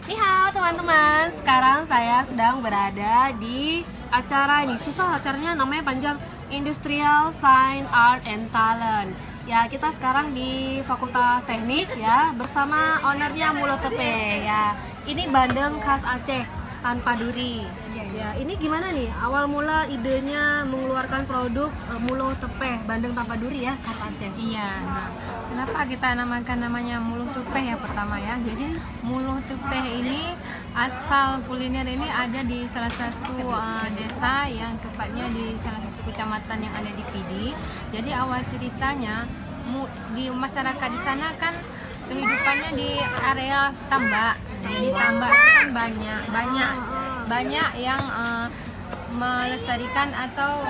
Ni hao teman-teman, sekarang saya sedang berada di acara ini. Susah acaranya, namanya panjang, Industrial Science Art and Talent. Ya, kita sekarang di Fakultas Teknik ya, bersama ownernya Mulo Tepe ya. Ini bandeng khas Aceh tanpa duri. Ya, ini gimana nih awal mula idenya mengeluarkan produk Mulo Tepe bandeng tanpa duri ya khas Aceh? Iya, nah, kenapa kita namakan namanya Muluh Tupeh ya pertama ya. Jadi Muluh Tupeh ini asal kuliner ini ada di salah satu desa yang tepatnya di salah satu kecamatan yang ada di Pidi. Jadi awal ceritanya di masyarakat di sana kan kehidupannya di area tambak. Jadi tambak itu kan banyak yang melestarikan atau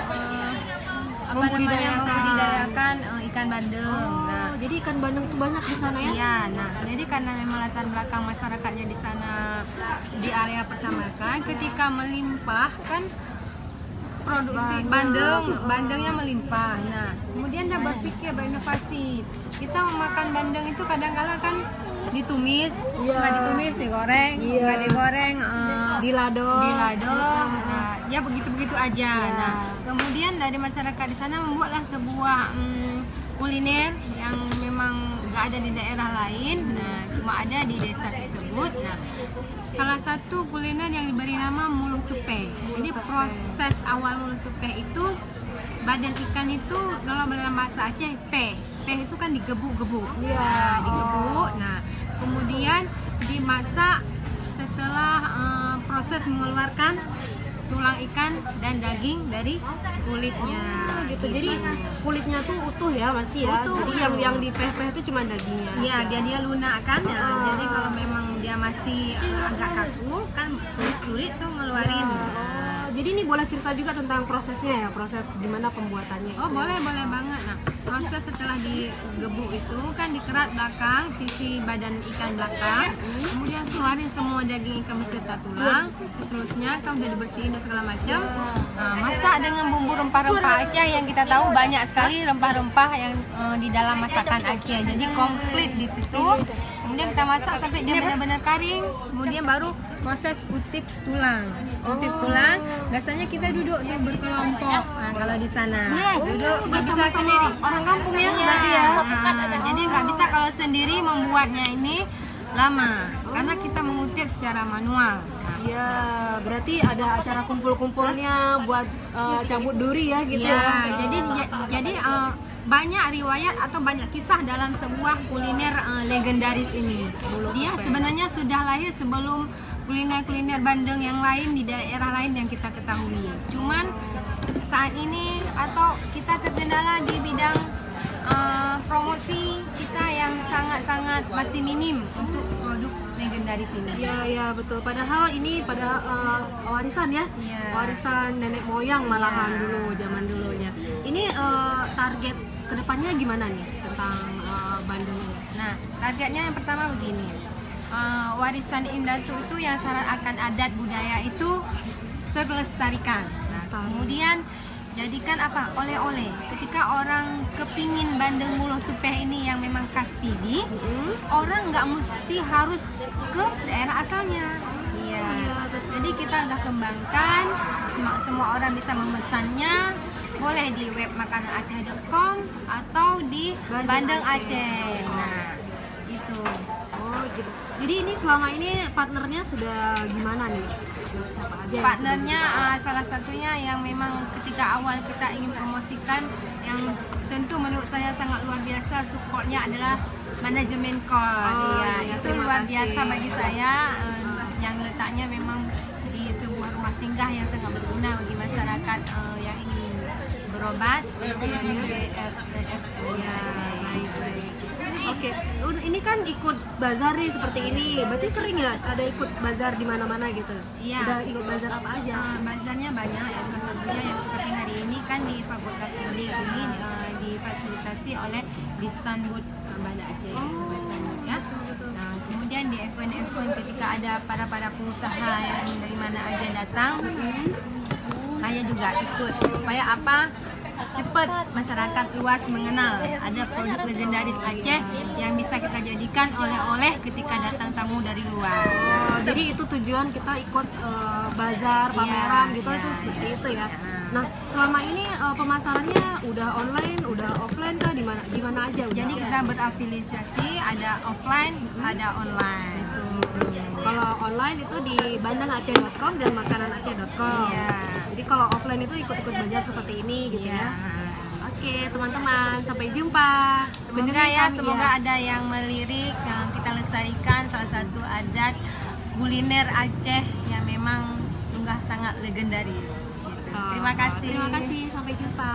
membudidayakan ikan bandeng. Nah, Jadi ikan bandeng itu banyak di sana ya? iya, nah jadi karena memang latar belakang masyarakatnya di sana di area pertamakan, ketika melimpah kan produksi bandengnya melimpah. Nah, kemudian dia berpikir berinovasi. Kita memakan bandeng itu kadang-kala kan ditumis, nggak ditumis digoreng, nggak digoreng, Dilado. nah ya begitu aja. Nah, kemudian dari masyarakat di sana membuatlah sebuah kuliner yang memang nggak ada di daerah lain, nah cuma ada di desa tersebut. Nah, salah satu kuliner yang diberi nama Muluh Tupeh. Jadi proses awal Muluh Tupeh itu badan ikan itu dalam bahasa Aceh peh itu kan digebuk-gebuk. Nah, digebuk. Nah, kemudian dimasak setelah proses mengeluarkan tulang ikan dan daging dari kulitnya. Gitu. Jadi kulitnya tuh utuh ya masih ya. Utuh. Jadi yang dipeh-peh itu cuma dagingnya. Iya, biar dia lunak kan. Ya. Jadi kalau memang dia masih agak kaku kan sulit tuh ngeluarin. Jadi ini boleh cerita juga tentang prosesnya ya, proses gimana pembuatannya. Oh, boleh banget. Nah, proses setelah digebuk itu kan dikerat belakang, sisi badan ikan belakang, kemudian keluarin semua daging ikan beserta tulang, seterusnya kan udah dibersihin dan segala macam. Nah, masak dengan bumbu rempah-rempah Aceh yang kita tahu banyak sekali rempah-rempah yang di dalam masakan Aceh. Jadi komplit di situ. Kemudian kita masak sampai dia benar-benar kering, kemudian baru proses kutip tulang. Kutip tulang, biasanya kita duduk tuh berkelompok. Nah, kalau di sana duduk nggak bisa sendiri. Orang kampung ya, Iya. berarti ya. Jadi nggak bisa kalau sendiri membuatnya ini lama, karena kita mengutip secara manual. Nah, Iya, berarti ada acara kumpul-kumpulnya buat cabut duri ya gitu ya, ya. jadi banyak riwayat atau banyak kisah dalam sebuah kuliner legendaris ini. Dia sebenarnya sudah lahir sebelum kuliner-kuliner bandeng yang lain di daerah lain yang kita ketahui. Cuman saat ini atau kita terkendala di bidang promosi kita yang sangat-sangat masih minim untuk produk legendaris ini. Iya betul. Padahal ini pada warisan ya, Iya. warisan nenek moyang malahan dulu, zaman dulunya. Ini target kedepannya gimana nih tentang bandeng ini? Nah, targetnya yang pertama begini. Warisan Indatu itu yang syarat akan adat budaya itu terlestarikan. Nah, kemudian jadikan apa? Oleh-oleh. Ketika orang kepingin bandeng Muluh Tupeh ini yang memang khas Pidi, orang nggak mesti harus ke daerah asalnya. Iya. Jadi kita udah kembangkan, semua orang bisa memesannya. Boleh di web makananaceh.com atau di Bandeng Aceh. Nah, itu. Oh gitu. Jadi ini selama ini partnernya sudah gimana nih? Siapa aja? yang Partnernya salah satunya yang memang ketika awal kita ingin promosikan yang tentu menurut saya sangat luar biasa supportnya adalah manajemen call. Iya, Itu terima luar kasih. biasa bagi saya yang letaknya memang di sebuah rumah singgah yang sangat berguna bagi masyarakat yang ingin berobat. Oke, ini kan ikut bazar nih seperti ini. Berarti sering ya ada ikut bazar di mana-mana gitu? Iya. Udah ikut bazar apa aja? Bazarnya banyak ya, salah satunya yang seperti hari ini kan di Fakultas Teknik ini difasilitasi oleh Distanbud Banda Aceh. Ya. Nah, kemudian di event-event ketika ada para pengusaha yang dari mana aja datang, saya juga ikut supaya apa? cepat masyarakat luas mengenal ada produk legendaris Aceh yang bisa kita jadikan oleh-oleh ketika datang tamu dari luar. Jadi itu tujuan kita ikut bazar, pameran gitu, itu seperti itu ya. Nah, selama ini pemasarannya udah online, udah offline kah, di mana aja udah? Jadi kita berafiliasi, ada offline, ada online. Kalau online itu di bandangaceh.com dan makananaceh.com. Iya. Jadi kalau offline itu ikut-ikut bazar seperti ini gitu ya. Oke, teman-teman, sampai jumpa. Semoga ada yang melirik, yang kita lestarikan salah satu adat kuliner Aceh yang memang sungguh sangat legendaris. Gitu. Terima kasih. Terima kasih, sampai jumpa.